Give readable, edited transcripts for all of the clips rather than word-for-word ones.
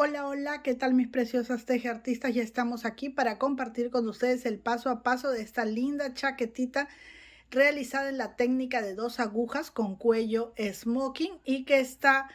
Hola, hola, ¿qué tal mis preciosas tejeartistas? Ya estamos aquí para compartir con ustedes el paso a paso de esta linda chaquetita realizada en la técnica de 2 agujas con cuello smoking y que está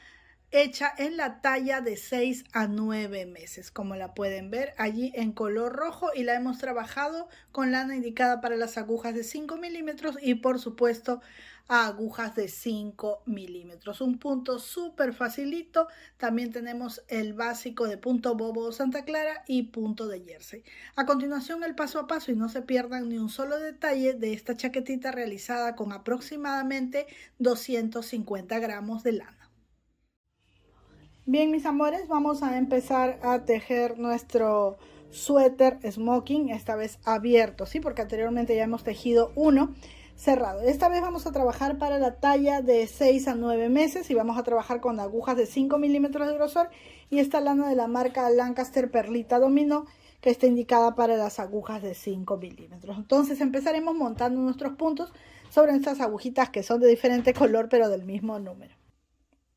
hecha en la talla de 6 a 9 meses, como la pueden ver allí en color rojo, y la hemos trabajado con lana indicada para las agujas de 5 milímetros y por supuesto a agujas de 5 milímetros. Un punto súper facilito. También tenemos el básico de punto bobo Santa Clara y punto de jersey. A continuación el paso a paso, y no se pierdan ni un solo detalle de esta chaquetita realizada con aproximadamente 250 gramos de lana. Bien, mis amores, vamos a empezar a tejer nuestro suéter smoking, esta vez abierto, ¿sí? Porque anteriormente ya hemos tejido uno cerrado. Esta vez vamos a trabajar para la talla de 6 a 9 meses y vamos a trabajar con agujas de 5 milímetros de grosor y esta lana de la marca Lancaster Perlita Dominó, que está indicada para las agujas de 5 milímetros. Entonces empezaremos montando nuestros puntos sobre estas agujitas que son de diferente color pero del mismo número.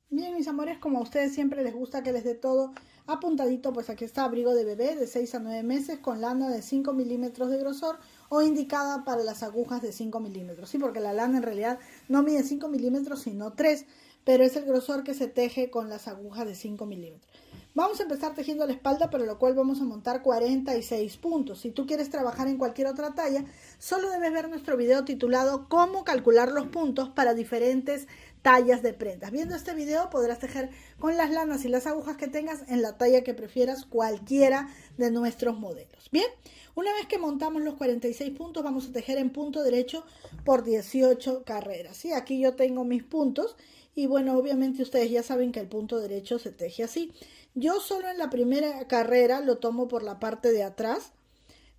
Bien, mis amores, como a ustedes siempre les gusta que les dé todo apuntadito, pues aquí está abrigo de bebé de 6 a 9 meses con lana de 5 milímetros de grosor o indicada para las agujas de 5 milímetros. Sí, porque la lana en realidad no mide 5 milímetros sino 3, pero es el grosor que se teje con las agujas de 5 milímetros. Vamos a empezar tejiendo la espalda, para lo cual vamos a montar 46 puntos. Si tú quieres trabajar en cualquier otra talla, solo debes ver nuestro video titulado Cómo calcular los puntos para diferentes tallas de prendas. Viendo este video podrás tejer con las lanas y las agujas que tengas en la talla que prefieras, cualquiera de nuestros modelos. Bien, una vez que montamos los 46 puntos, vamos a tejer en punto derecho por 18 carreras. ¿Sí? Aquí yo tengo mis puntos y bueno, obviamente ustedes ya saben que el punto derecho se teje así. Yo solo en la primera carrera lo tomo por la parte de atrás,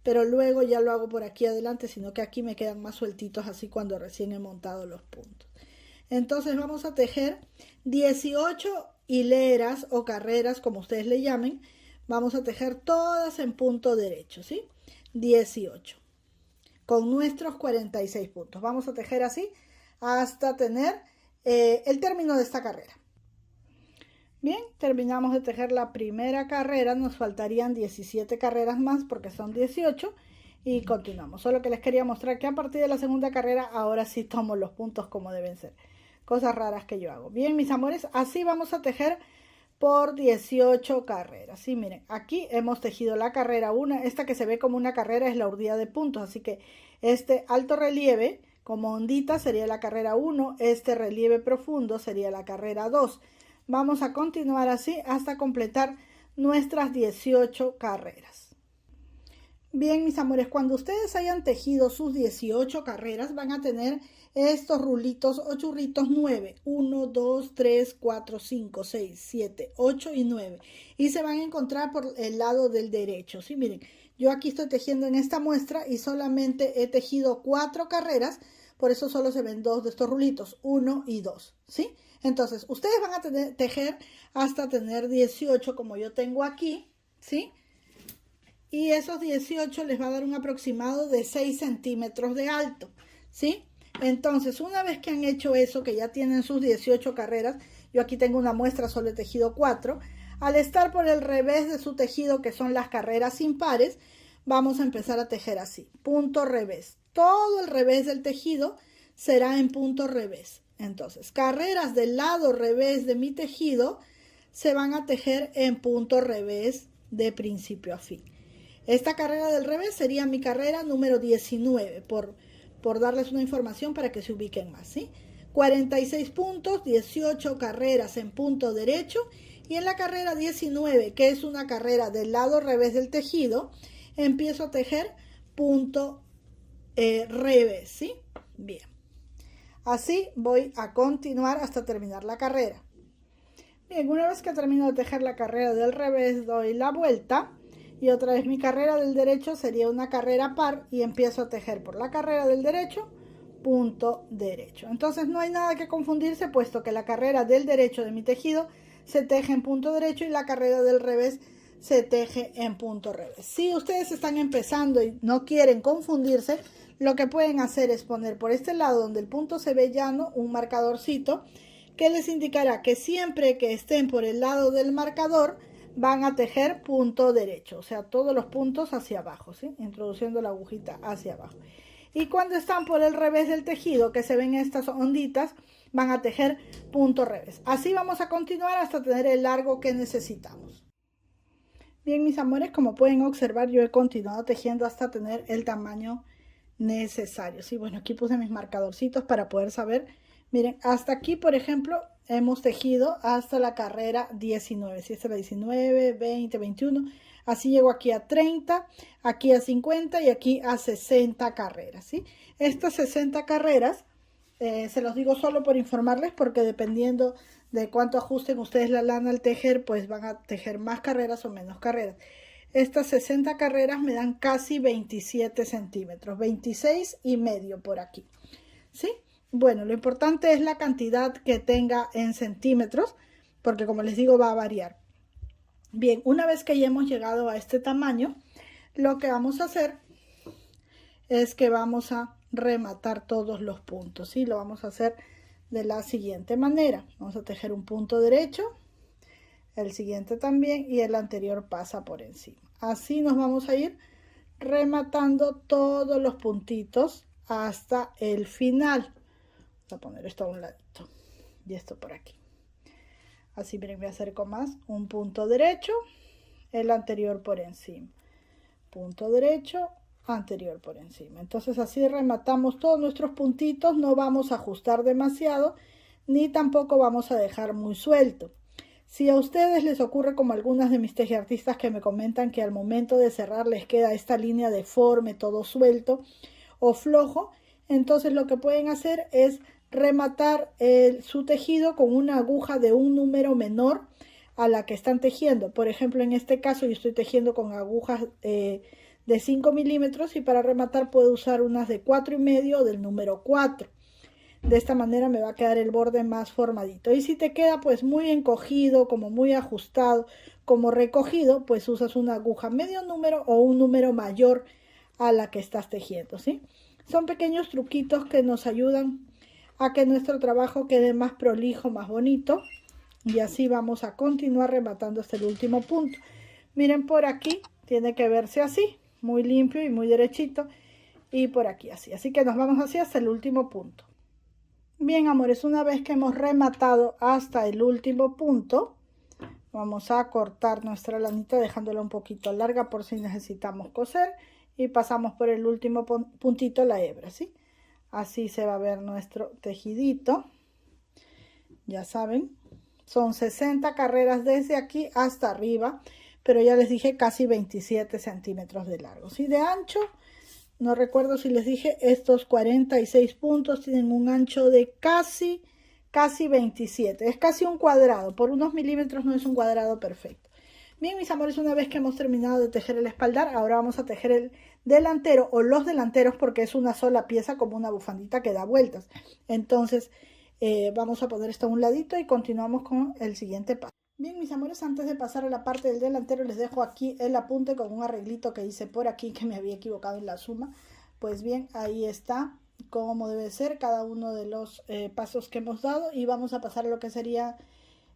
pero luego ya lo hago por aquí adelante, sino que aquí me quedan más sueltitos así cuando recién he montado los puntos. Entonces vamos a tejer 18 hileras o carreras, como ustedes le llamen. Vamos a tejer todas en punto derecho, ¿sí? 18 con nuestros 46 puntos. Vamos a tejer así hasta tener el término de esta carrera. Bien, terminamos de tejer la primera carrera, nos faltarían 17 carreras más porque son 18 y continuamos. Solo que les quería mostrar que a partir de la segunda carrera ahora sí tomo los puntos como deben ser. Cosas raras que yo hago. Bien, mis amores, así vamos a tejer por 18 carreras. Sí, miren, aquí hemos tejido la carrera 1. Esta que se ve como una carrera es la urdida de puntos, así que este alto relieve como ondita sería la carrera 1, este relieve profundo sería la carrera 2. Vamos a continuar así hasta completar nuestras 18 carreras. Bien, mis amores, cuando ustedes hayan tejido sus 18 carreras van a tener estos rulitos o churritos 9. 1, 2, 3, 4, 5, 6, 7, 8 y 9. Y se van a encontrar por el lado del derecho. ¿Sí? Miren, yo aquí estoy tejiendo en esta muestra y solamente he tejido 4 carreras. Por eso solo se ven 2 de estos rulitos, 1 y 2. ¿Sí? Entonces, ustedes van a tejer hasta tener 18 como yo tengo aquí. ¿Sí? Y esos 18 les va a dar un aproximado de 6 centímetros de alto, ¿sí? Entonces, una vez que han hecho eso, que ya tienen sus 18 carreras, yo aquí tengo una muestra, solo he tejido 4, al estar por el revés de su tejido, que son las carreras impares, vamos a empezar a tejer así, punto revés. Todo el revés del tejido será en punto revés. Entonces, carreras del lado revés de mi tejido se van a tejer en punto revés de principio a fin. Esta carrera del revés sería mi carrera número 19, por darles una información para que se ubiquen más, ¿sí? 46 puntos, 18 carreras en punto derecho, y en la carrera 19, que es una carrera del lado revés del tejido, empiezo a tejer punto revés, ¿sí? Bien. Así voy a continuar hasta terminar la carrera. Bien, una vez que termino de tejer la carrera del revés, doy la vuelta. Y otra vez mi carrera del derecho sería una carrera par y empiezo a tejer por la carrera del derecho, punto derecho. Entonces no hay nada que confundirse, puesto que la carrera del derecho de mi tejido se teje en punto derecho y la carrera del revés se teje en punto revés. Si ustedes están empezando y no quieren confundirse, lo que pueden hacer es poner por este lado donde el punto se ve llano un marcadorcito que les indicará que siempre que estén por el lado del marcador van a tejer punto derecho, o sea, todos los puntos hacia abajo, ¿sí? Introduciendo la agujita hacia abajo. Y cuando están por el revés del tejido, que se ven estas onditas, van a tejer punto revés. Así vamos a continuar hasta tener el largo que necesitamos. Bien, mis amores, como pueden observar, yo he continuado tejiendo hasta tener el tamaño necesario. Sí, bueno, aquí puse mis marcadorcitos para poder saber. Miren, hasta aquí, por ejemplo, hemos tejido hasta la carrera 19. Si esta es la 19, 20, 21. Así llego aquí a 30, aquí a 50 y aquí a 60 carreras, ¿sí? Estas 60 carreras, se los digo solo por informarles, porque dependiendo de cuánto ajusten ustedes la lana al tejer, pues van a tejer más carreras o menos carreras. Estas 60 carreras me dan casi 27 centímetros, 26 y medio por aquí, ¿sí? Bueno, lo importante es la cantidad que tenga en centímetros, porque como les digo va a variar. Bien, una vez que ya hemos llegado a este tamaño, lo que vamos a hacer es que vamos a rematar todos los puntos, ¿sí? Lo vamos a hacer de la siguiente manera. Vamos a tejer un punto derecho, el siguiente también y el anterior pasa por encima. Así nos vamos a ir rematando todos los puntitos hasta el final. Vamos a poner esto a un ladito y esto por aquí. Así, miren, me acerco más. Un punto derecho, el anterior por encima. Punto derecho, anterior por encima. Entonces así rematamos todos nuestros puntitos. No vamos a ajustar demasiado, ni tampoco vamos a dejar muy suelto. Si a ustedes les ocurre como algunas de mis tejiartistas que me comentan que al momento de cerrar les queda esta línea deforme, todo suelto o flojo, entonces lo que pueden hacer es rematar su tejido con una aguja de un número menor a la que están tejiendo. Por ejemplo, en este caso yo estoy tejiendo con agujas de 5 milímetros y para rematar puedo usar unas de 4,5 o del número 4. De esta manera me va a quedar el borde más formadito. Y si te queda pues muy encogido, como muy ajustado, como recogido, pues usas una aguja medio número o un número mayor a la que estás tejiendo, ¿sí? Son pequeños truquitos que nos ayudan a que nuestro trabajo quede más prolijo, más bonito. Y así vamos a continuar rematando hasta el último punto. Miren, por aquí tiene que verse así, muy limpio y muy derechito. Y por aquí así. Así que nos vamos así hasta el último punto. Bien, amores, una vez que hemos rematado hasta el último punto, vamos a cortar nuestra lanita dejándola un poquito larga por si necesitamos coser. Y pasamos por el último puntito la hebra, ¿sí? Así se va a ver nuestro tejidito. Ya saben, son 60 carreras desde aquí hasta arriba, pero ya les dije casi 27 centímetros de largo. ¿Sí? De ancho, no recuerdo si les dije, estos 46 puntos tienen un ancho de casi 27. Es casi un cuadrado, por unos milímetros no es un cuadrado perfecto. Bien, mis amores, una vez que hemos terminado de tejer el espaldar, ahora vamos a tejer el delantero o los delanteros porque es una sola pieza como una bufandita que da vueltas. Entonces vamos a poner esto a un ladito y continuamos con el siguiente paso. Bien, mis amores, antes de pasar a la parte del delantero les dejo aquí el apunte con un arreglito que hice por aquí que me había equivocado en la suma. Pues bien, ahí está cómo debe ser cada uno de los pasos que hemos dado y vamos a pasar a lo que sería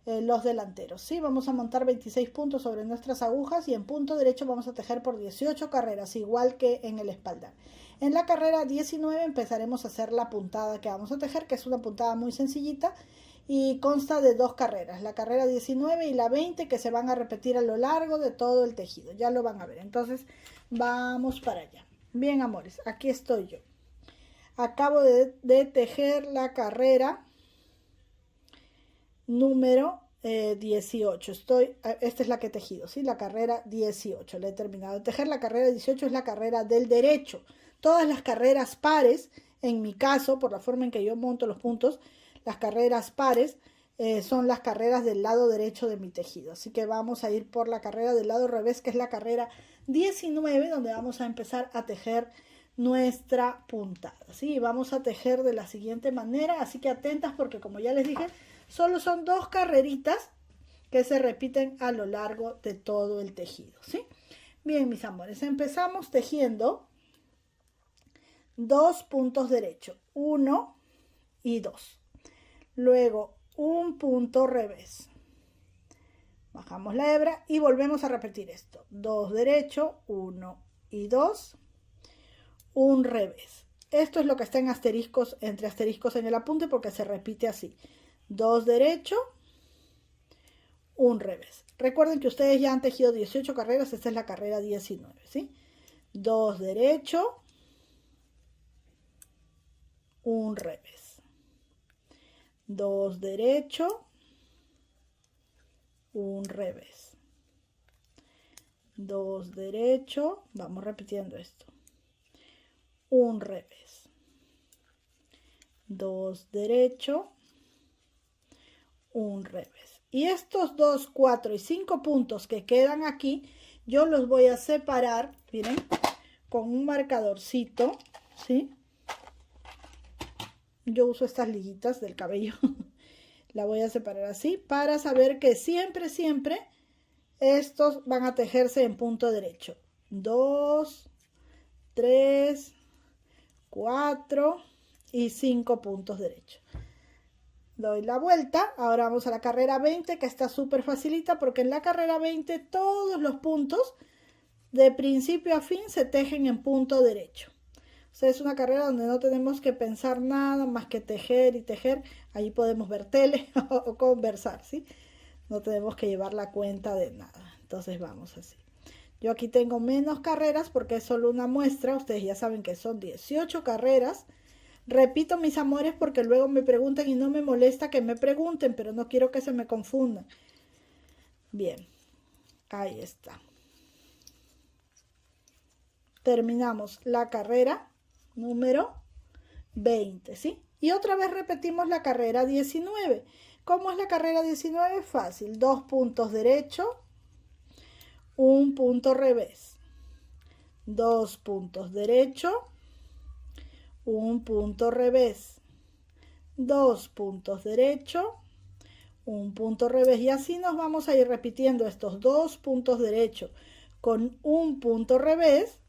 los delanteros, ¿sí? Vamos a montar 26 puntos sobre nuestras agujas y en punto derecho vamos a tejer por 18 carreras, igual que en el espaldar. En la carrera 19 empezaremos a hacer la puntada que vamos a tejer, que es una puntada muy sencillita y consta de 2 carreras, la carrera 19 y la 20, que se van a repetir a lo largo de todo el tejido, ya lo van a ver. Entonces vamos para allá. Bien, amores, aquí estoy yo. Acabo de tejer la carrera número 18. Esta es la que he tejido, ¿sí? La carrera 18. La he terminado de tejer. La carrera 18 es la carrera del derecho. Todas las carreras pares, en mi caso, por la forma en que yo monto los puntos, las carreras pares son las carreras del lado derecho de mi tejido. Así que vamos a ir por la carrera del lado revés, que es la carrera 19, donde vamos a empezar a tejer nuestra puntada, ¿sí? Vamos a tejer de la siguiente manera, así que atentas porque como ya les dije, solo son 2 carreritas que se repiten a lo largo de todo el tejido, ¿sí? Bien, mis amores, empezamos tejiendo 2 puntos derechos, 1 y 2. Luego un punto revés, Bajamos la hebra y volvemos a repetir esto. 2 derecho, 1 y 2, un revés. Esto es lo que está en asteriscos, entre asteriscos en el apunte, porque se repite así. 2 derecho, un revés. Recuerden que ustedes ya han tejido 18 carreras, esta es la carrera 19, ¿sí? 2 derecho, un revés. 2 derecho, un revés. 2 derecho, vamos repitiendo esto. Un revés. 2 derecho, un revés. Y estos 2, 4 y 5 puntos que quedan aquí, yo los voy a separar, miren, con un marcadorcito, ¿sí? Yo uso estas liguitas del cabello. La voy a separar así para saber que siempre, siempre estos van a tejerse en punto derecho. 2, 3, 4 y 5 puntos derechos. Doy la vuelta. Ahora vamos a la carrera 20, que está súper facilita porque en la carrera 20 todos los puntos de principio a fin se tejen en punto derecho. O sea, es una carrera donde no tenemos que pensar nada más que tejer y tejer. Ahí podemos ver tele o conversar, ¿sí? No tenemos que llevar la cuenta de nada. Entonces vamos así. Yo aquí tengo menos carreras porque es solo una muestra. Ustedes ya saben que son 18 carreras. Repito, mis amores, porque luego me preguntan y no me molesta que me pregunten, pero no quiero que se me confundan. Bien, ahí está. Terminamos la carrera número 20, ¿sí? Y otra vez repetimos la carrera 19. ¿Cómo es la carrera 19? Fácil. 2 puntos derecho, un punto revés. 2 puntos derecho, un punto revés. 2 puntos derecho, un punto revés. Y así nos vamos a ir repitiendo estos 2 puntos derecho con un punto revés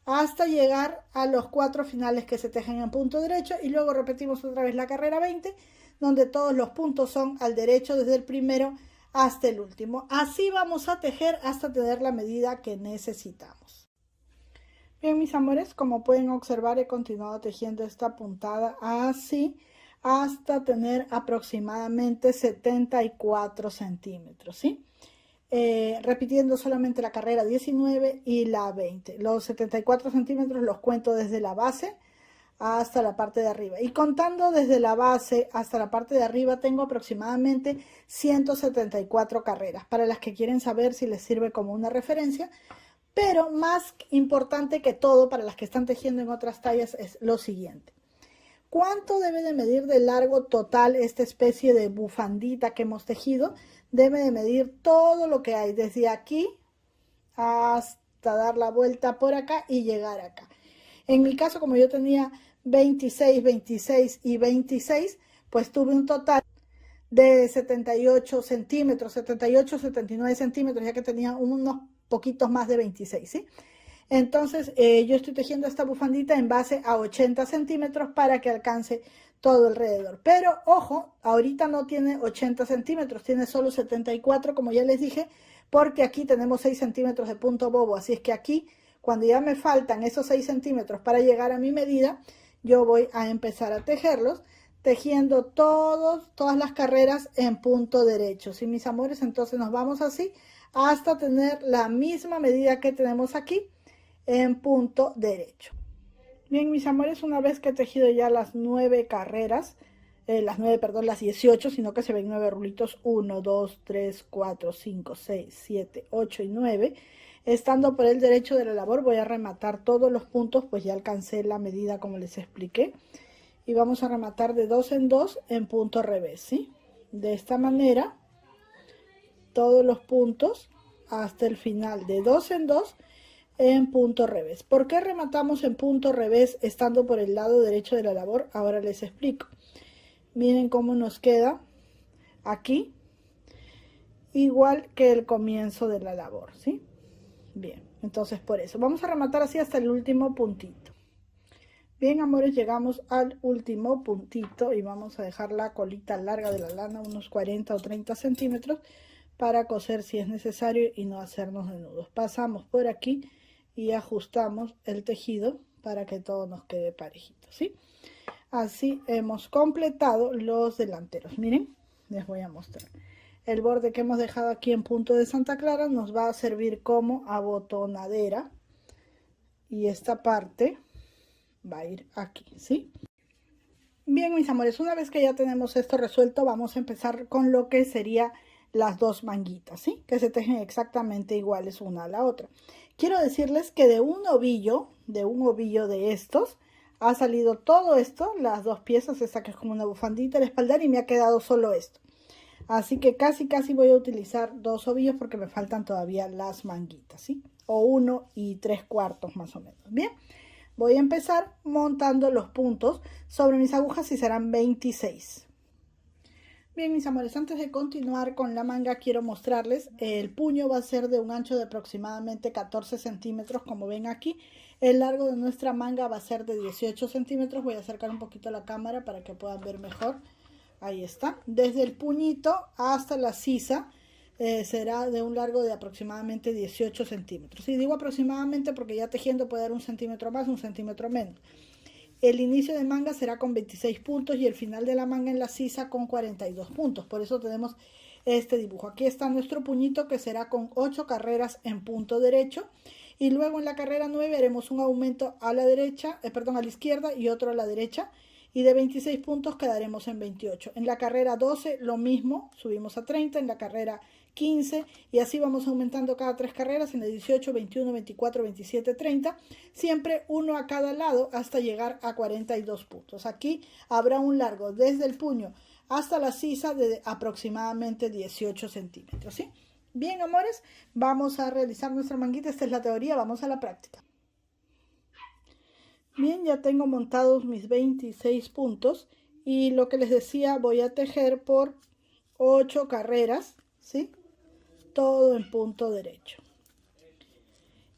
hasta llegar a los 4 finales que se tejen en punto derecho, y luego repetimos otra vez la carrera 20, donde todos los puntos son al derecho desde el primero hasta el último. Así vamos a tejer hasta tener la medida que necesitamos. Bien, mis amores, como pueden observar, he continuado tejiendo esta puntada así hasta tener aproximadamente 74 centímetros, ¿sí? Repitiendo solamente la carrera 19 y la 20. Los 74 centímetros los cuento desde la base hasta la parte de arriba, y contando desde la base hasta la parte de arriba tengo aproximadamente 174 carreras, para las que quieren saber si les sirve como una referencia. Pero más importante que todo, para las que están tejiendo en otras tallas, es lo siguiente: ¿cuánto debe de medir de largo total esta especie de bufandita que hemos tejido? Debe de medir todo lo que hay, desde aquí hasta dar la vuelta por acá y llegar acá. En mi caso, como yo tenía 26, 26 y 26, pues tuve un total de 78 centímetros, 78, 79 centímetros, ya que tenía unos poquitos más de 26, ¿sí? Entonces, yo estoy tejiendo esta bufandita en base a 80 centímetros para que alcance todo alrededor. Pero, ojo, ahorita no tiene 80 centímetros, tiene solo 74, como ya les dije, porque aquí tenemos 6 centímetros de punto bobo. Así es que aquí, cuando ya me faltan esos 6 centímetros para llegar a mi medida, yo voy a empezar a tejerlos, tejiendo todas las carreras en punto derecho. ¿Sí, mis amores? Entonces nos vamos así hasta tener la misma medida que tenemos aquí en punto derecho. Bien, mis amores, una vez que he tejido ya las 9 carreras, las 18, sino que se ven 9 rulitos, 1, 2, 3, 4, 5, 6, 7, 8 y 9. Estando por el derecho de la labor voy a rematar todos los puntos, pues ya alcancé la medida como les expliqué. Y vamos a rematar de 2 en 2 en punto revés, ¿sí? De esta manera, todos los puntos hasta el final, de 2 en 2 en punto revés. ¿Por qué rematamos en punto revés estando por el lado derecho de la labor? Ahora les explico. Miren cómo nos queda aquí, igual que el comienzo de la labor, ¿sí? Bien, entonces por eso vamos a rematar así hasta el último puntito. Bien, amores, llegamos al último puntito y vamos a dejar la colita larga de la lana, unos 40 o 30 centímetros, para coser si es necesario y no hacernos de nudos. Pasamos por aquí y ajustamos el tejido para que todo nos quede parejito, ¿sí? Así hemos completado los delanteros. Miren, les voy a mostrar. El borde que hemos dejado aquí en punto de Santa Clara nos va a servir como abotonadera y esta parte va a ir aquí, ¿sí? Bien, mis amores, una vez que ya tenemos esto resuelto, vamos a empezar con lo que sería las dos manguitas, ¿sí? Que se tejen exactamente iguales una a la otra. Quiero decirles que de un ovillo de estos, ha salido todo esto, las dos piezas, esta que es como una bufandita, el espaldar, y me ha quedado solo esto. Así que casi voy a utilizar dos ovillos porque me faltan todavía las manguitas, ¿sí? O 1 3/4 más o menos, ¿bien? Voy a empezar montando los puntos sobre mis agujas y serán 26. Bien, mis amores, antes de continuar con la manga quiero mostrarles, el puño va a ser de un ancho de aproximadamente 14 centímetros, como ven aquí. El largo de nuestra manga va a ser de 18 centímetros. Voy a acercar un poquito la cámara para que puedan ver mejor. Ahí está. Desde el puñito hasta la sisa será de un largo de aproximadamente 18 centímetros. Y digo aproximadamente porque ya tejiendo puede dar un centímetro más, un centímetro menos. El inicio de manga será con 26 puntos y el final de la manga en la sisa con 42 puntos. Por eso tenemos este dibujo. Aquí está nuestro puñito que será con 8 carreras en punto derecho. Y luego en la carrera 9 haremos un aumento a la derecha, a la izquierda y otro a la derecha. Y de 26 puntos quedaremos en 28. En la carrera 12 lo mismo, subimos a 30. En la carrera 15 y así vamos aumentando cada 3 carreras en el 18, 21, 24, 27, 30, siempre uno a cada lado hasta llegar a 42 puntos. Aquí habrá un largo desde el puño hasta la sisa de aproximadamente 18 centímetros, ¿sí? Bien, amores, vamos a realizar nuestra manguita. Esta es la teoría, vamos a la práctica. Bien, ya tengo montados mis 26 puntos y lo que les decía, voy a tejer por 8 carreras, ¿sí? Todo en punto derecho.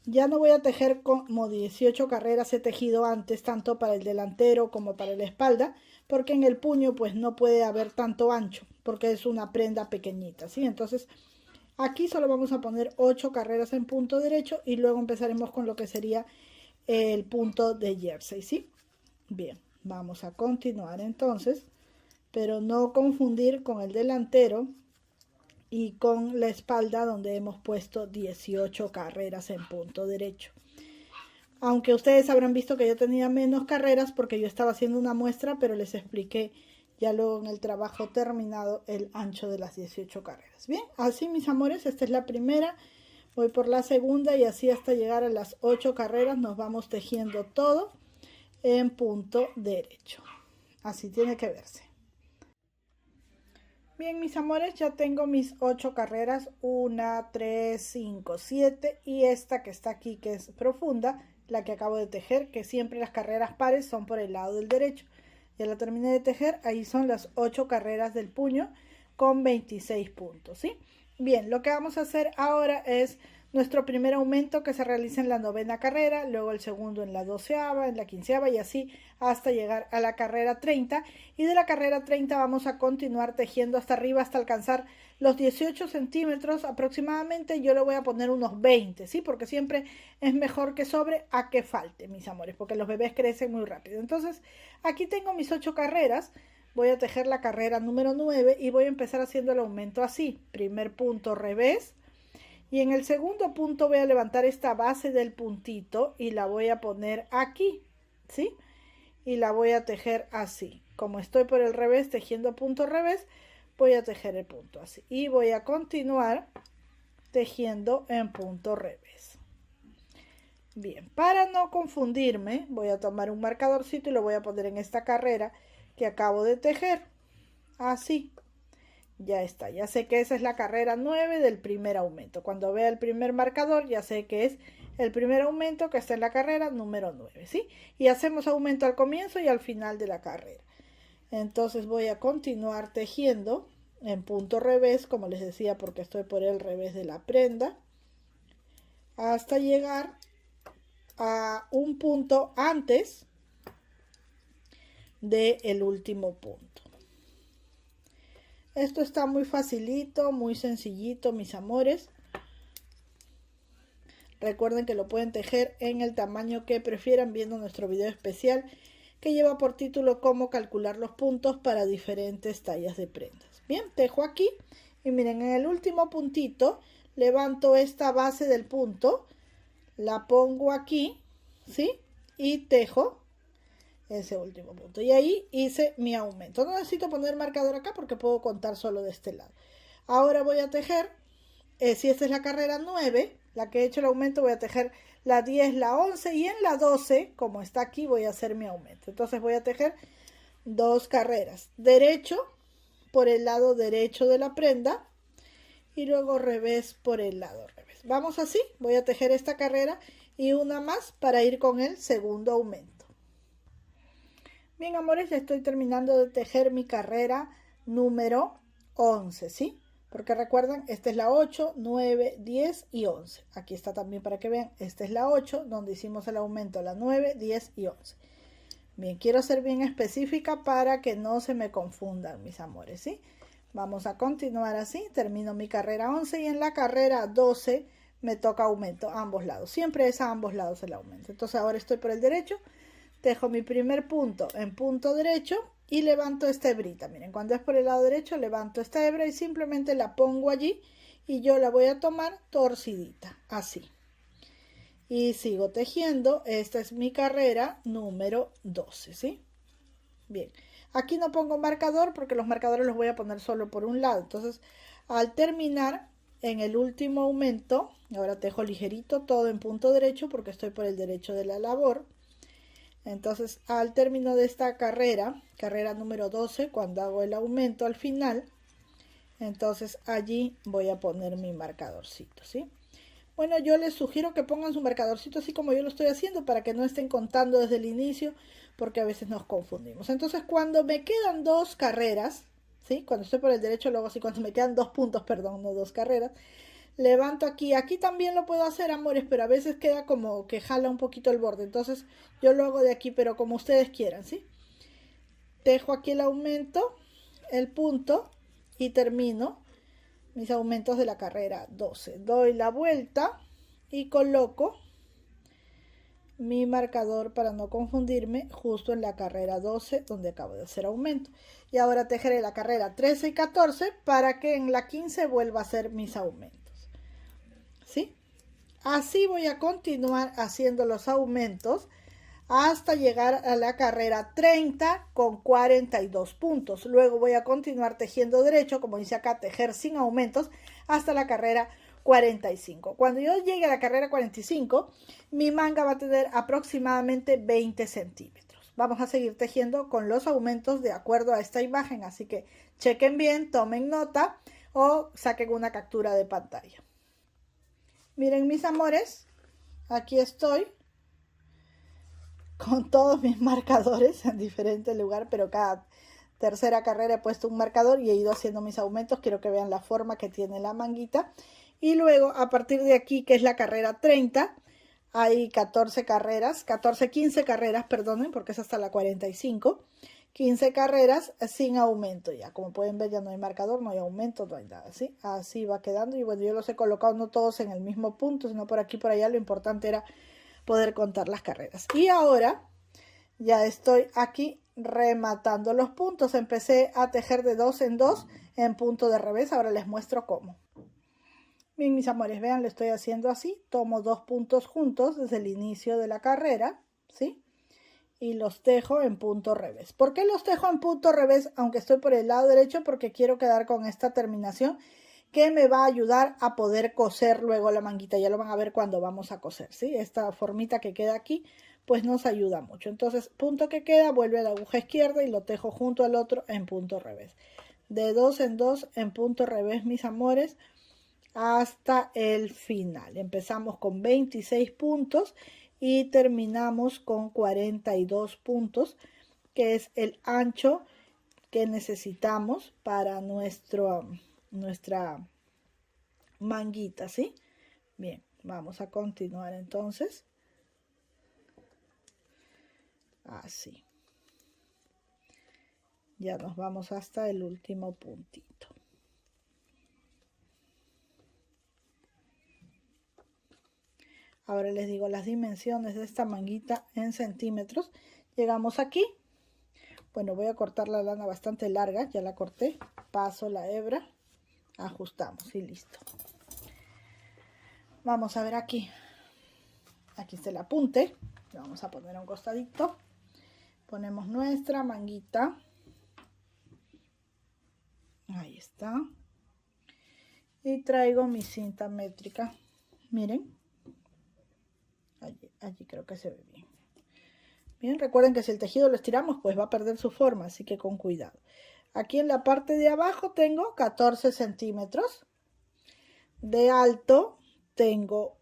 Ya no voy a tejer como 18 carreras he tejido antes, tanto para el delantero como para la espalda, porque en el puño pues no puede haber tanto ancho, porque es una prenda pequeñita, ¿sí? Entonces aquí solo vamos a poner 8 carreras en punto derecho y luego empezaremos con lo que sería el punto de jersey, ¿sí? Bien, vamos a continuar entonces, pero no confundir con el delantero y con la espalda donde hemos puesto 18 carreras en punto derecho. Aunque ustedes habrán visto que yo tenía menos carreras porque yo estaba haciendo una muestra, pero les expliqué ya luego en el trabajo terminado el ancho de las 18 carreras. Bien, así mis amores, esta es la primera, voy por la segunda y así hasta llegar a las 8 carreras nos vamos tejiendo todo en punto derecho. Así tiene que verse. Bien, mis amores, ya tengo mis 8 carreras, 1, 3, 5, 7 y esta que está aquí que es profunda, la que acabo de tejer, que siempre las carreras pares son por el lado del derecho. Ya la terminé de tejer, ahí son las 8 carreras del puño con 26 puntos, ¿sí? Bien, lo que vamos a hacer ahora es nuestro primer aumento que se realiza en la 9ª carrera, luego el segundo en la 12ª, en la 15ª y así hasta llegar a la carrera 30 y de la carrera 30 vamos a continuar tejiendo hasta arriba hasta alcanzar los 18 centímetros aproximadamente. Yo le voy a poner unos 20, ¿sí? Porque siempre es mejor que sobre a que falte, mis amores, porque los bebés crecen muy rápido. Entonces aquí tengo mis 8 carreras. Voy a tejer la carrera número 9 y voy a empezar haciendo el aumento así. Primer punto revés. Y en el segundo punto voy a levantar esta base del puntito y la voy a poner aquí, ¿sí? Y la voy a tejer así. Como estoy por el revés tejiendo punto revés, voy a tejer el punto así. Y voy a continuar tejiendo en punto revés. Bien, para no confundirme, voy a tomar un marcadorcito y lo voy a poner en esta carrera que acabo de tejer. Así. Ya está, ya sé que esa es la carrera 9 del primer aumento. Cuando vea el primer marcador, ya sé que es el primer aumento que está en la carrera número 9, ¿sí? Y hacemos aumento al comienzo y al final de la carrera. Entonces voy a continuar tejiendo en punto revés, como les decía, porque estoy por el revés de la prenda, hasta llegar a un punto antes del último punto. Esto está muy facilito, muy sencillito, mis amores. Recuerden que lo pueden tejer en el tamaño que prefieran viendo nuestro video especial que lleva por título cómo calcular los puntos para diferentes tallas de prendas. Bien, tejo aquí y miren, en el último puntito levanto esta base del punto, la pongo aquí, ¿sí? Y tejo ese último punto. Y ahí hice mi aumento. No necesito poner marcador acá porque puedo contar solo de este lado. Ahora voy a tejer, si esta es la carrera 9, la que he hecho el aumento, voy a tejer la 10, la 11 y en la 12, como está aquí, voy a hacer mi aumento. Entonces voy a tejer 2 carreras. Derecho por el lado derecho de la prenda y luego revés por el lado revés. Vamos así, voy a tejer esta carrera y una más para ir con el segundo aumento. Bien, amores, ya estoy terminando de tejer mi carrera número 11, ¿sí? Porque recuerdan, esta es la 8, 9, 10 y 11. Aquí está también para que vean, esta es la 8, donde hicimos el aumento, la 9, 10 y 11. Bien, quiero ser bien específica para que no se me confundan, mis amores, ¿sí? Vamos a continuar así, termino mi carrera 11 y en la carrera 12 me toca aumento a ambos lados. Siempre es a ambos lados el aumento. Entonces ahora estoy por el derecho, tejo mi primer punto en punto derecho y levanto esta hebrita. Miren, cuando es por el lado derecho levanto esta hebra y simplemente la pongo allí y yo la voy a tomar torcidita, así. Y sigo tejiendo. Esta es mi carrera número 12, ¿sí? Bien, aquí no pongo marcador porque los marcadores los voy a poner solo por un lado. Entonces, al terminar en el último aumento, ahora tejo ligerito todo en punto derecho porque estoy por el derecho de la labor. Entonces, al término de esta carrera, carrera número 12, cuando hago el aumento al final, entonces allí voy a poner mi marcadorcito, ¿sí? Bueno, yo les sugiero que pongan su marcadorcito así como yo lo estoy haciendo para que no estén contando desde el inicio, porque a veces nos confundimos. Entonces, cuando me quedan 2 carreras, ¿sí? Cuando estoy por el derecho, luego así, cuando me quedan 2 puntos, perdón, no 2 carreras, levanto aquí. Aquí también lo puedo hacer, amores, pero a veces queda como que jala un poquito el borde. Entonces, yo lo hago de aquí, pero como ustedes quieran, ¿sí? Tejo aquí el aumento, el punto y termino mis aumentos de la carrera 12. Doy la vuelta y coloco mi marcador para no confundirme justo en la carrera 12 donde acabo de hacer aumento. Y ahora tejeré la carrera 13 y 14 para que en la 15 vuelva a hacer mis aumentos. ¿Sí? Así voy a continuar haciendo los aumentos hasta llegar a la carrera 30 con 42 puntos. Luego voy a continuar tejiendo derecho, como dice acá, tejer sin aumentos, hasta la carrera 45. Cuando yo llegue a la carrera 45, mi manga va a tener aproximadamente 20 centímetros. Vamos a seguir tejiendo con los aumentos de acuerdo a esta imagen, así que chequen bien, tomen nota o saquen una captura de pantalla. Miren, mis amores, aquí estoy con todos mis marcadores en diferente lugar, pero cada tercera carrera he puesto un marcador y he ido haciendo mis aumentos. Quiero que vean la forma que tiene la manguita. Y luego, a partir de aquí, que es la carrera 30, hay 14 carreras, 15 carreras, perdonen, porque es hasta la 45. 15 carreras sin aumento ya. Como pueden ver, ya no hay marcador, no hay aumento, no hay nada, ¿sí? Así va quedando. Y bueno, yo los he colocado no todos en el mismo punto, sino por aquí por allá. Lo importante era poder contar las carreras. Y ahora ya estoy aquí rematando los puntos. Empecé a tejer de 2 en 2 en punto de revés. Ahora les muestro cómo. Bien, mis amores, vean, lo estoy haciendo así. Tomo 2 puntos juntos desde el inicio de la carrera, ¿sí? Y los tejo en punto revés. ¿Por qué los tejo en punto revés aunque estoy por el lado derecho? Porque quiero quedar con esta terminación que me va a ayudar a poder coser luego la manguita. Ya lo van a ver cuando vamos a coser, ¿sí? Esta formita que queda aquí, pues nos ayuda mucho. Entonces, punto que queda, vuelve a la aguja izquierda y lo tejo junto al otro en punto revés. De 2 en 2 en punto revés, mis amores, hasta el final. Empezamos con 26 puntos y terminamos con 42 puntos, que es el ancho que necesitamos para nuestra manguita, ¿sí? Bien, vamos a continuar entonces. Así. Ya nos vamos hasta el último puntito. Ahora les digo las dimensiones de esta manguita en centímetros. Llegamos aquí. Bueno, voy a cortar la lana bastante larga, ya la corté. Paso la hebra, ajustamos y listo. Vamos a ver aquí. Aquí está el apunte. Lo vamos a poner a un costadito. Ponemos nuestra manguita. Ahí está. Y traigo mi cinta métrica. Miren. Allí creo que se ve bien. Bien, recuerden que si el tejido lo estiramos, pues va a perder su forma, así que con cuidado. Aquí en la parte de abajo tengo 14 centímetros. De alto tengo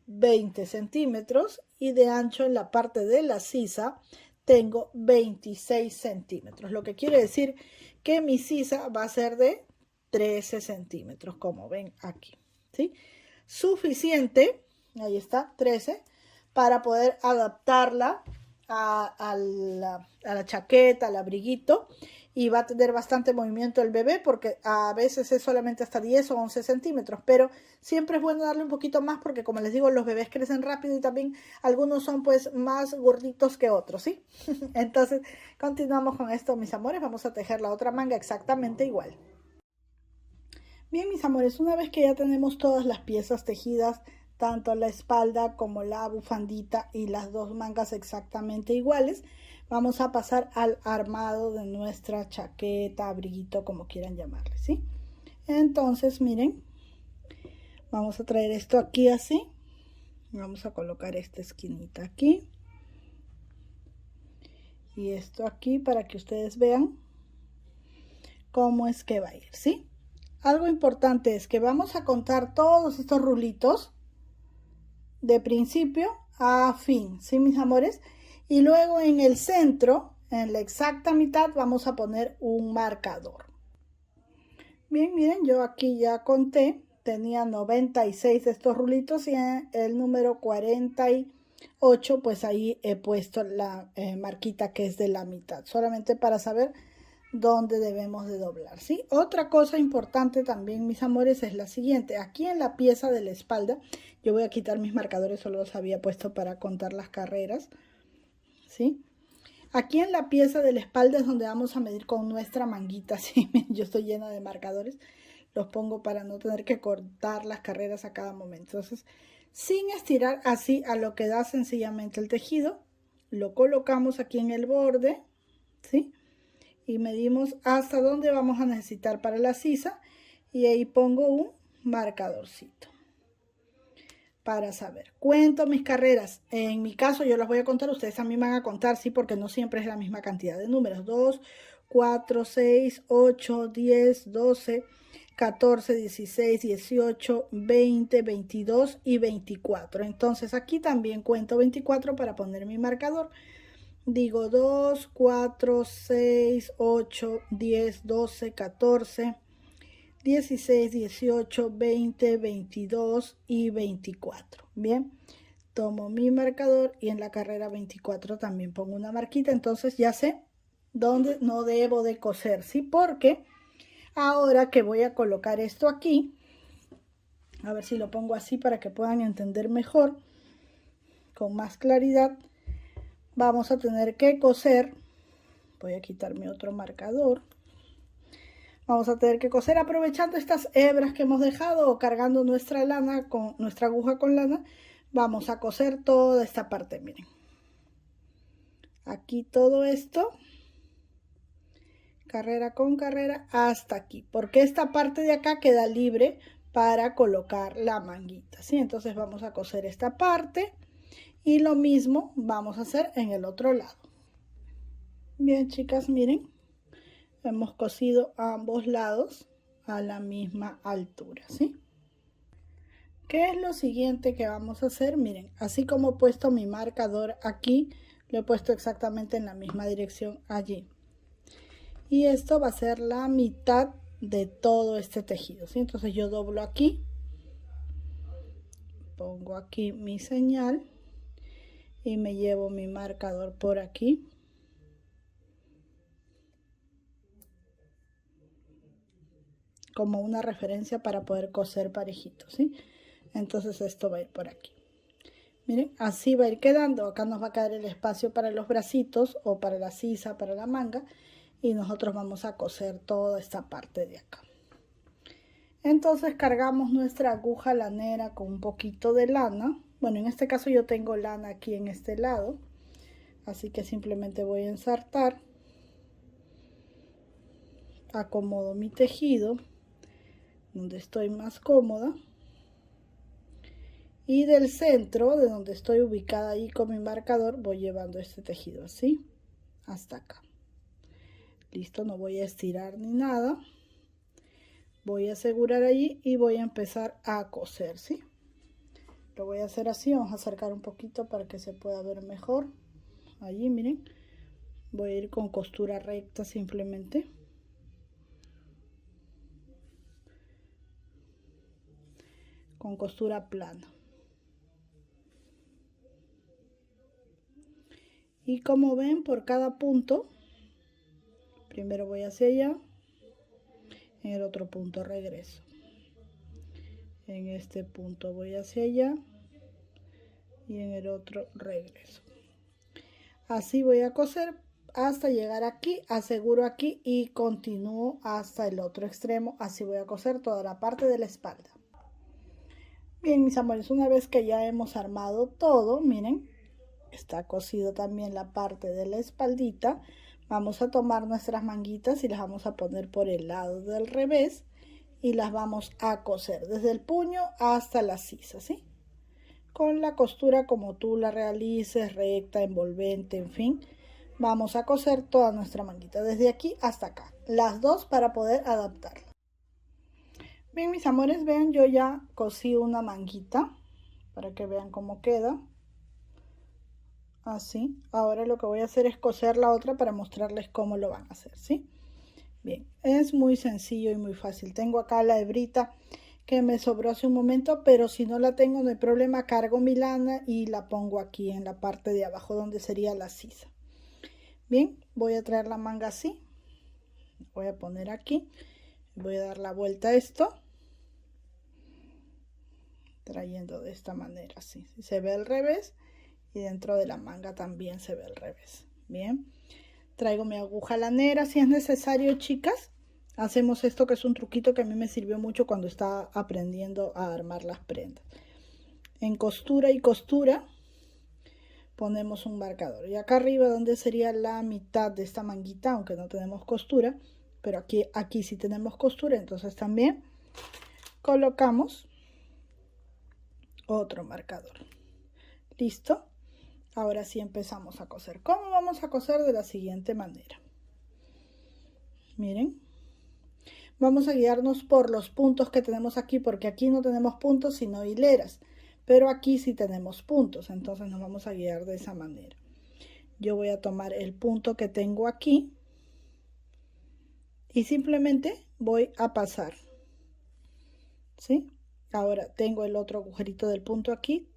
20 centímetros y de ancho en la parte de la sisa tengo 26 centímetros. Lo que quiere decir que mi sisa va a ser de 13 centímetros, como ven aquí. ¿Sí? Suficiente, ahí está, 13, para poder adaptarla a la chaqueta, al abriguito, y va a tener bastante movimiento el bebé porque a veces es solamente hasta 10 o 11 centímetros, pero siempre es bueno darle un poquito más porque, como les digo, los bebés crecen rápido y también algunos son pues más gorditos que otros, ¿sí? Entonces continuamos con esto, mis amores. Vamos a tejer la otra manga exactamente igual. Bien, mis amores, una vez que ya tenemos todas las piezas tejidas, tanto la espalda como la bufandita y las dos mangas exactamente iguales, vamos a pasar al armado de nuestra chaqueta, abriguito, como quieran llamarle, ¿sí? Entonces, miren, vamos a traer esto aquí así. Vamos a colocar esta esquinita aquí. Y esto aquí para que ustedes vean cómo es que va a ir, ¿sí? Algo importante es que vamos a contar todos estos rulitos de principio a fin, ¿sí, mis amores? Y luego en el centro, en la exacta mitad, vamos a poner un marcador. Bien, miren, yo aquí ya conté, tenía 96 de estos rulitos y en el número 48, pues ahí he puesto la marquita que es de la mitad, solamente para saber dónde debemos de doblar, ¿sí? Otra cosa importante también, mis amores, es la siguiente. Aquí en la pieza de la espalda, yo voy a quitar mis marcadores, solo los había puesto para contar las carreras, ¿sí? Aquí en la pieza de la espalda es donde vamos a medir con nuestra manguita, ¿sí? Yo estoy llena de marcadores, los pongo para no tener que cortar las carreras a cada momento. Entonces, sin estirar, así a lo que da sencillamente el tejido, lo colocamos aquí en el borde, ¿sí? Y medimos hasta dónde vamos a necesitar para la sisa y ahí pongo un marcadorcito para saber. Cuento mis carreras. En mi caso yo las voy a contar, ustedes también van a contar, sí, porque no siempre es la misma cantidad de números. 2, 4, 6, 8, 10, 12, 14, 16, 18, 20, 22 y 24. Entonces aquí también cuento 24 para poner mi marcador. Digo 2, 4, 6, 8, 10, 12, 14, 16, 18, 20, 22 y 24. Bien, tomo mi marcador y en la carrera 24 también pongo una marquita. Entonces ya sé dónde no debo de coser, ¿sí? Porque ahora que voy a colocar esto aquí, a ver si lo pongo así para que puedan entender mejor, con más claridad. Vamos a tener que coser, voy a quitarme otro marcador, vamos a tener que coser aprovechando estas hebras que hemos dejado o cargando nuestra lana con nuestra aguja con lana. Vamos a coser toda esta parte, miren, aquí todo esto, carrera con carrera hasta aquí, porque esta parte de acá queda libre para colocar la manguita, ¿sí? Entonces vamos a coser esta parte y lo mismo vamos a hacer en el otro lado. Bien, chicas, miren, hemos cosido a ambos lados a la misma altura, ¿sí? ¿Qué es lo siguiente que vamos a hacer? Miren, así como he puesto mi marcador aquí, lo he puesto exactamente en la misma dirección allí. Y esto va a ser la mitad de todo este tejido, ¿sí? Entonces yo doblo aquí, pongo aquí mi señal y me llevo mi marcador por aquí. como una referencia para poder coser parejito, ¿sí? Entonces esto va a ir por aquí. Miren, así va a ir quedando. Acá nos va a quedar el espacio para los bracitos o para la sisa, para la manga. Y nosotros vamos a coser toda esta parte de acá. Entonces cargamos nuestra aguja lanera con un poquito de lana. Bueno, en este caso yo tengo lana aquí en este lado. Así que simplemente voy a ensartar. Acomodo mi tejido donde estoy más cómoda. Y del centro, de donde estoy ubicada ahí con mi marcador, voy llevando este tejido así hasta acá. Listo, no voy a estirar ni nada. Voy a asegurar allí y voy a empezar a coser, ¿sí? Lo voy a hacer así, vamos a acercar un poquito para que se pueda ver mejor. Allí, miren, voy a ir con costura recta simplemente. Con costura plana. Y como ven, por cada punto, primero voy hacia allá, en el otro punto regreso. En este punto voy hacia allá y en el otro regreso. Así voy a coser hasta llegar aquí, aseguro aquí y continúo hasta el otro extremo. Así voy a coser toda la parte de la espalda. Bien, mis amores, una vez que ya hemos armado todo, miren, está cosido también la parte de la espaldita. Vamos a tomar nuestras manguitas y las vamos a poner por el lado del revés y las vamos a coser desde el puño hasta la sisa, ¿sí? Con la costura como tú la realices, recta, envolvente, en fin. Vamos a coser toda nuestra manguita desde aquí hasta acá, las dos para poder adaptarla. Bien, mis amores, vean, yo ya cosí una manguita para que vean cómo queda. Así. Ahora lo que voy a hacer es coser la otra para mostrarles cómo lo van a hacer, ¿sí? Bien, es muy sencillo y muy fácil. Tengo acá la hebrita que me sobró hace un momento, pero si no la tengo no hay problema, cargo mi lana y la pongo aquí en la parte de abajo donde sería la sisa. Bien, voy a traer la manga así, voy a poner aquí, voy a dar la vuelta a esto, trayendo de esta manera así, se ve el revés y dentro de la manga también se ve el revés. Bien, traigo mi aguja lanera si es necesario, chicas. Hacemos esto que es un truquito que a mí me sirvió mucho cuando estaba aprendiendo a armar las prendas. En costura y costura ponemos un marcador. Y acá arriba donde sería la mitad de esta manguita, aunque no tenemos costura, pero aquí sí tenemos costura, entonces también colocamos otro marcador. ¿Listo? Ahora sí empezamos a coser. ¿Cómo vamos a coser? De la siguiente manera. Miren. Vamos a guiarnos por los puntos que tenemos aquí, porque aquí no tenemos puntos sino hileras, pero aquí sí tenemos puntos, entonces nos vamos a guiar de esa manera. Yo voy a tomar el punto que tengo aquí y simplemente voy a pasar, ¿sí? Ahora tengo el otro agujerito del punto aquí,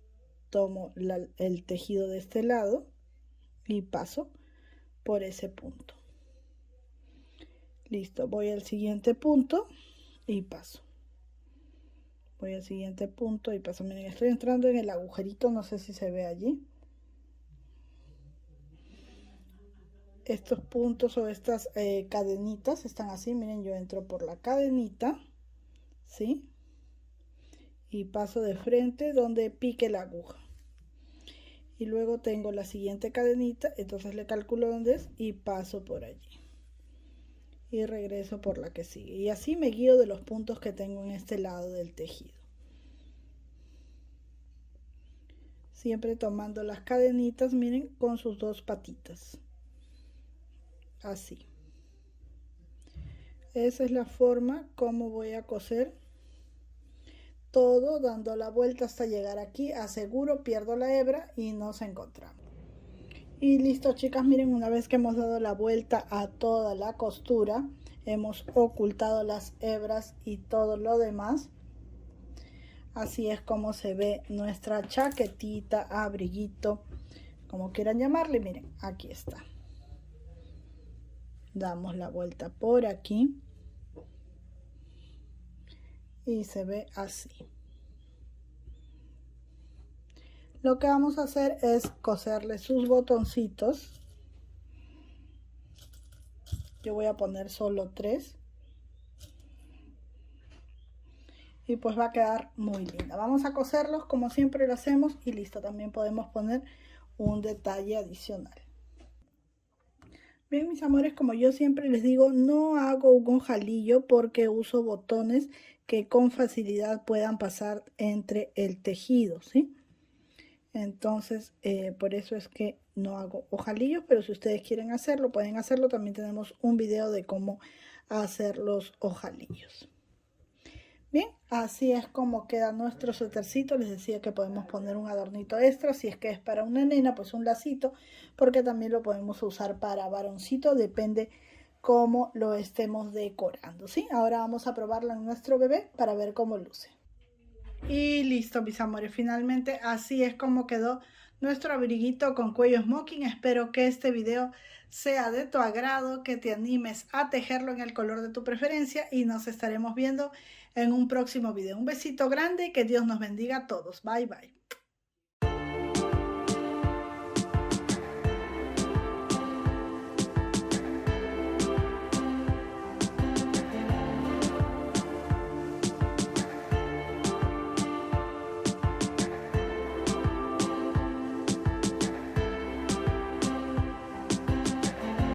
tomo el tejido de este lado y paso por ese punto. Listo, voy al siguiente punto y paso. Voy al siguiente punto y paso. Miren, estoy entrando en el agujerito, no sé si se ve allí. Estos puntos o estas cadenitas están así. Miren, yo entro por la cadenita, ¿sí? Y paso de frente donde pique la aguja. Y luego tengo la siguiente cadenita, entonces le calculo dónde es y paso por allí. Y regreso por la que sigue. Y así me guío de los puntos que tengo en este lado del tejido. Siempre tomando las cadenitas, miren, con sus dos patitas. Así. Esa es la forma como voy a coser todo, dando la vuelta hasta llegar aquí. Aseguro, pierdo la hebra y nos encontramos. Y listo, chicas, miren, una vez que hemos dado la vuelta a toda la costura, hemos ocultado las hebras y todo lo demás. Así es como se ve nuestra chaquetita, abriguito, como quieran llamarle. Miren, aquí está. Damos la vuelta por aquí. y se ve así. Lo que vamos a hacer es coserle sus botoncitos. Yo voy a poner solo 3. Y pues va a quedar muy linda. Vamos a coserlos como siempre lo hacemos y listo. También podemos poner un detalle adicional. Bien, mis amores, como yo siempre les digo, no hago un ojalillo porque uso botones que con facilidad puedan pasar entre el tejido, ¿sí? Entonces, por eso es que no hago ojalillos, pero si ustedes quieren hacerlo, pueden hacerlo. También tenemos un video de cómo hacer los ojalillos. Bien, así es como queda nuestro suétercito. Les decía que podemos poner un adornito extra. Si es que es para una nena, pues un lacito, porque también lo podemos usar para varoncito, depende cómo lo estemos decorando, ¿sí? Ahora vamos a probarlo en nuestro bebé para ver cómo luce. Y listo, mis amores, finalmente así es como quedó nuestro abriguito con cuello smoking. Espero que este video sea de tu agrado, que te animes a tejerlo en el color de tu preferencia y nos estaremos viendo en un próximo video. Un besito grande y que Dios nos bendiga a todos. Bye, bye.